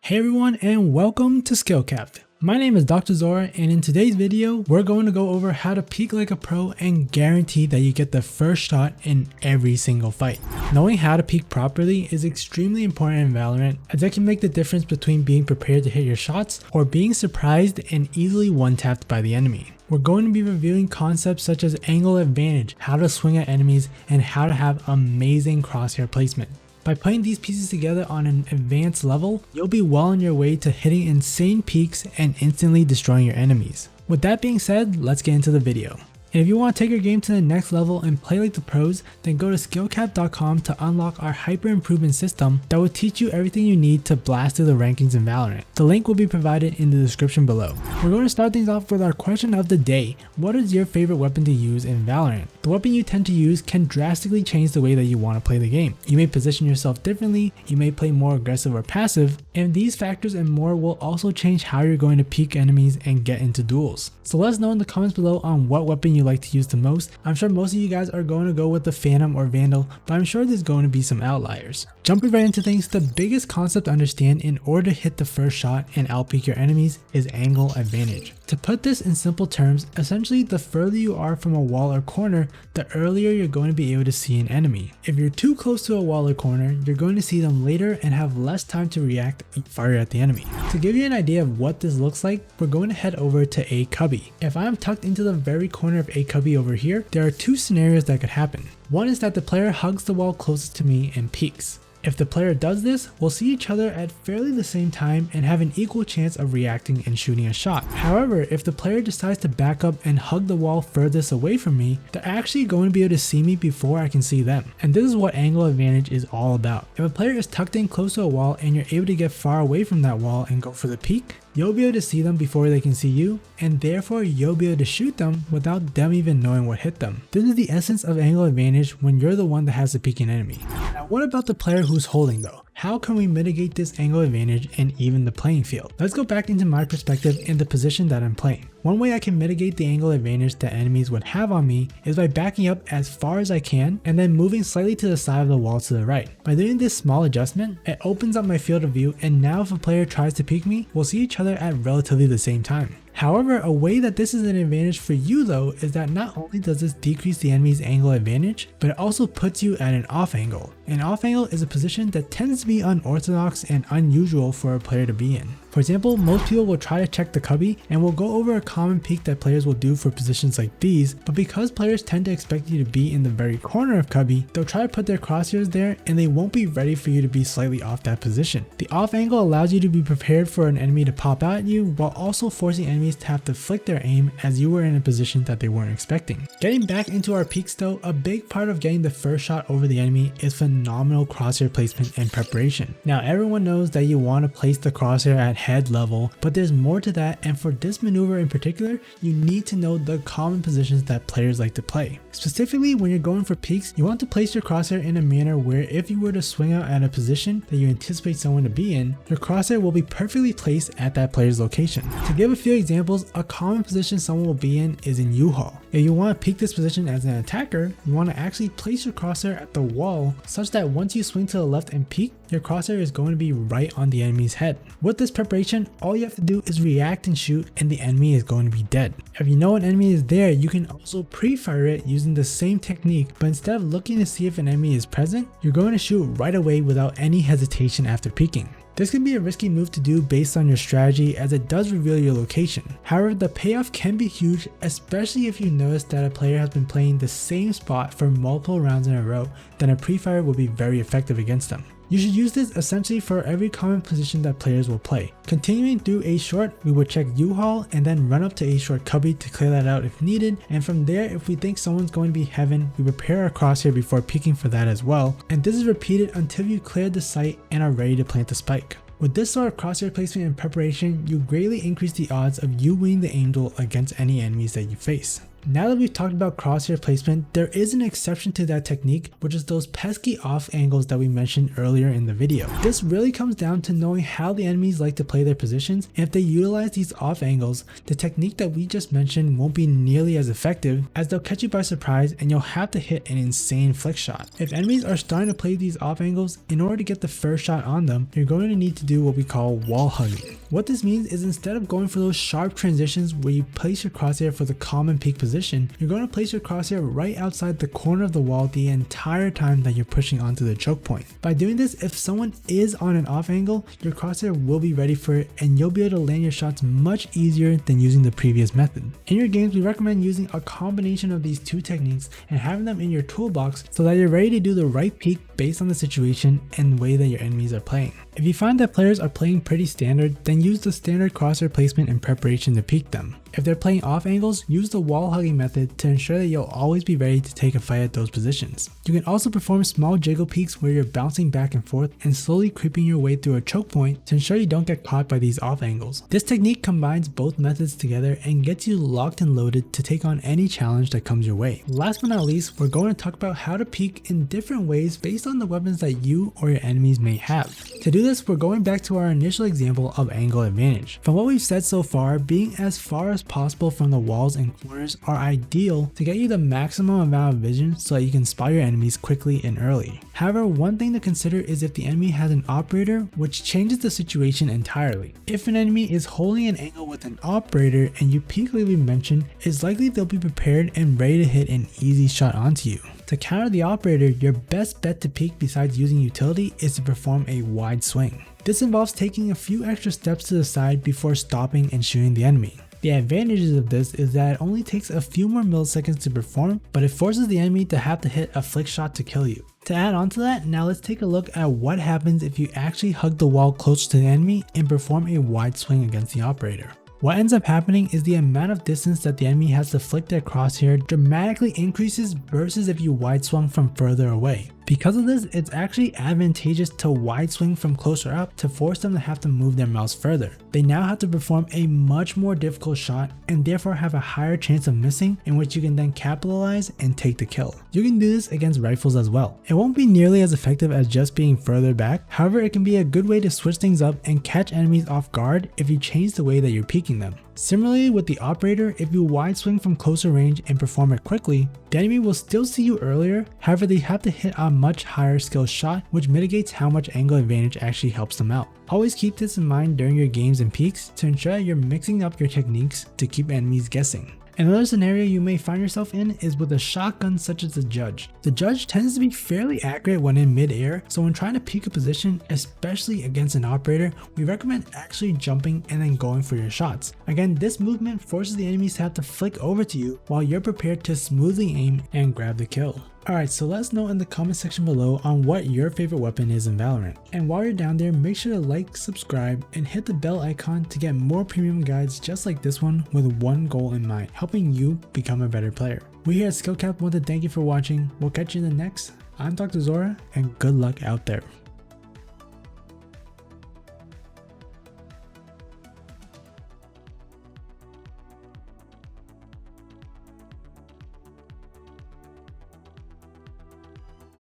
Hey everyone, and welcome to SkillCapped. My name is Dr. Zora, and in today's video, we're going to go over how to peek like a pro and guarantee that you get the first shot in every single fight. Knowing how to peek properly is extremely important in Valorant, as it can make the difference between being prepared to hit your shots or being surprised and easily one-tapped by the enemy. We're going to be reviewing concepts such as angle advantage, how to swing at enemies, and how to have amazing crosshair placement. By putting these pieces together on an advanced level, you'll be well on your way to hitting insane peaks and instantly destroying your enemies. With that being said, let's get into the video. And if you want to take your game to the next level and play like the pros, then go to skillcapped.com to unlock our hyper improvement system that will teach you everything you need to blast through the rankings in Valorant. The link will be provided in the description below. We're going to start things off with our question of the day. What is your favorite weapon to use in Valorant? The weapon you tend to use can drastically change the way that you want to play the game. You may position yourself differently, you may play more aggressive or passive, and these factors and more will also change how you're going to peek enemies and get into duels. So let us know in the comments below on what weapon you like to use the most. I'm sure most of you guys are going to go with the Phantom or Vandal, but I'm sure there's going to be some outliers. Jumping right into things, the biggest concept to understand in order to hit the first shot and outpeak your enemies is angle advantage. To put this in simple terms, essentially the further you are from a wall or corner, the earlier you're going to be able to see an enemy. If you're too close to a wall or corner, you're going to see them later and have less time to react and fire at the enemy. To give you an idea of what this looks like, we're going to head over to a cubby. If I'm tucked into the very corner of a cubby over here, there are two scenarios that could happen. One is that the player hugs the wall closest to me and peeks. If the player does this, we'll see each other at fairly the same time and have an equal chance of reacting and shooting a shot. However, if the player decides to back up and hug the wall furthest away from me, they're actually going to be able to see me before I can see them. And this is what angle advantage is all about. If a player is tucked in close to a wall and you're able to get far away from that wall and go for the peek, you'll be able to see them before they can see you, and therefore you'll be able to shoot them without them even knowing what hit them. This is the essence of angle advantage when you're the one that has the peeking enemy. Now what about the player who's holding though? How can we mitigate this angle advantage and even the playing field? Let's go back into my perspective and the position that I'm playing. One way I can mitigate the angle advantage that enemies would have on me is by backing up as far as I can and then moving slightly to the side of the wall to the right. By doing this small adjustment, it opens up my field of view, and now if a player tries to peek me, we'll see each other at relatively the same time. However, a way that this is an advantage for you though is that not only does this decrease the enemy's angle advantage, but it also puts you at an off angle. An off angle is a position that tends to be unorthodox and unusual for a player to be in. For example, most people will try to check the cubby, and we'll go over a common peek that players will do for positions like these, but because players tend to expect you to be in the very corner of cubby, they'll try to put their crosshairs there and they won't be ready for you to be slightly off that position. The off angle allows you to be prepared for an enemy to pop out at you while also forcing enemies to have to flick their aim as you were in a position that they weren't expecting. Getting back into our peeks though, a big part of getting the first shot over the enemy is phenomenal crosshair placement and preparation. Now everyone knows that you want to place the crosshair at head level, but there's more to that, and for this maneuver in particular, you need to know the common positions that players like to play. Specifically, when you're going for peeks, you want to place your crosshair in a manner where if you were to swing out at a position that you anticipate someone to be in, your crosshair will be perfectly placed at that player's location. To give a few examples, a common position someone will be in is in U-Haul. If you want to peek this position as an attacker, you want to actually place your crosshair at the wall such that once you swing to the left and peek, your crosshair is going to be right on the enemy's head. With this preparation, all you have to do is react and shoot, and the enemy is going to be dead. If you know an enemy is there, you can also pre-fire it using the same technique, but instead of looking to see if an enemy is present, you're going to shoot right away without any hesitation after peeking. This can be a risky move to do based on your strategy, as it does reveal your location. However, the payoff can be huge, especially if you notice that a player has been playing the same spot for multiple rounds in a row, then a pre-fire will be very effective against them. You should use this essentially for every common position that players will play. Continuing through A short, we would check U-Haul and then run up to A short cubby to clear that out if needed, and from there, if we think someone's going to be heaven, we prepare our crosshair before peeking for that as well, and this is repeated until you clear the site and are ready to plant the spike. With this sort of crosshair placement and preparation, you greatly increase the odds of you winning the aim duel against any enemies that you face. Now that we've talked about crosshair placement, there is an exception to that technique, which is those pesky off angles that we mentioned earlier in the video. This really comes down to knowing how the enemies like to play their positions, and if they utilize these off angles, the technique that we just mentioned won't be nearly as effective, as they'll catch you by surprise and you'll have to hit an insane flick shot. If enemies are starting to play these off angles, in order to get the first shot on them, you're going to need to do what we call wall hugging. What this means is instead of going for those sharp transitions where you place your crosshair for the common peak position, you're going to place your crosshair right outside the corner of the wall the entire time that you're pushing onto the choke point. By doing this, if someone is on an off angle, your crosshair will be ready for it and you'll be able to land your shots much easier than using the previous method. In your games, we recommend using a combination of these two techniques and having them in your toolbox so that you're ready to do the right peak based on the situation and way that your enemies are playing. If you find that players are playing pretty standard, then use the standard crosshair placement in preparation to peek them. If they're playing off angles, use the wall hugging method to ensure that you'll always be ready to take a fight at those positions. You can also perform small jiggle peeks where you're bouncing back and forth and slowly creeping your way through a choke point to ensure you don't get caught by these off angles. This technique combines both methods together and gets you locked and loaded to take on any challenge that comes your way. Last but not least, we're going to talk about how to peek in different ways based on the weapons that you or your enemies may have. To do this, we're going back to our initial example of angle advantage. From what we've said so far, being as far as possible from the walls and corners are ideal to get you the maximum amount of vision so that you can spot your enemies quickly and early. However, one thing to consider is if the enemy has an operator, which changes the situation entirely. If an enemy is holding an angle with an operator and you peek like we mentioned, it's likely they'll be prepared and ready to hit an easy shot onto you. To counter the operator, your best bet to peek besides using utility is to perform a wide swing. This involves taking a few extra steps to the side before stopping and shooting the enemy. The advantages of this is that it only takes a few more milliseconds to perform, but it forces the enemy to have to hit a flick shot to kill you. To add on to that, now let's take a look at what happens if you actually hug the wall close to the enemy and perform a wide swing against the operator. What ends up happening is the amount of distance that the enemy has to flick their crosshair dramatically increases versus if you wide swung from further away. Because of this, it's actually advantageous to wide swing from closer up to force them to have to move their mouse further. They now have to perform a much more difficult shot and therefore have a higher chance of missing, in which you can then capitalize and take the kill. You can do this against rifles as well. It won't be nearly as effective as just being further back, however it can be a good way to switch things up and catch enemies off guard if you change the way that you're peeking them. Similarly with the operator, if you wide swing from closer range and perform it quickly, the enemy will still see you earlier, however they have to hit a much higher skill shot, which mitigates how much angle advantage actually helps them out. Always keep this in mind during your games and peeks to ensure that you're mixing up your techniques to keep enemies guessing. Another scenario you may find yourself in is with a shotgun such as the Judge. The Judge tends to be fairly accurate when in mid-air, so when trying to peek a position, especially against an operator, we recommend actually jumping and then going for your shots. Again, this movement forces the enemies to have to flick over to you while you're prepared to smoothly aim and grab the kill. Alright, so let us know in the comment section below on what your favorite weapon is in Valorant. And while you're down there, make sure to like, subscribe, and hit the bell icon to get more premium guides just like this one with one goal in mind, helping you become a better player. We here at SkillCapped want to thank you for watching. We'll catch you in the next. I'm Dr. Zora, and good luck out there.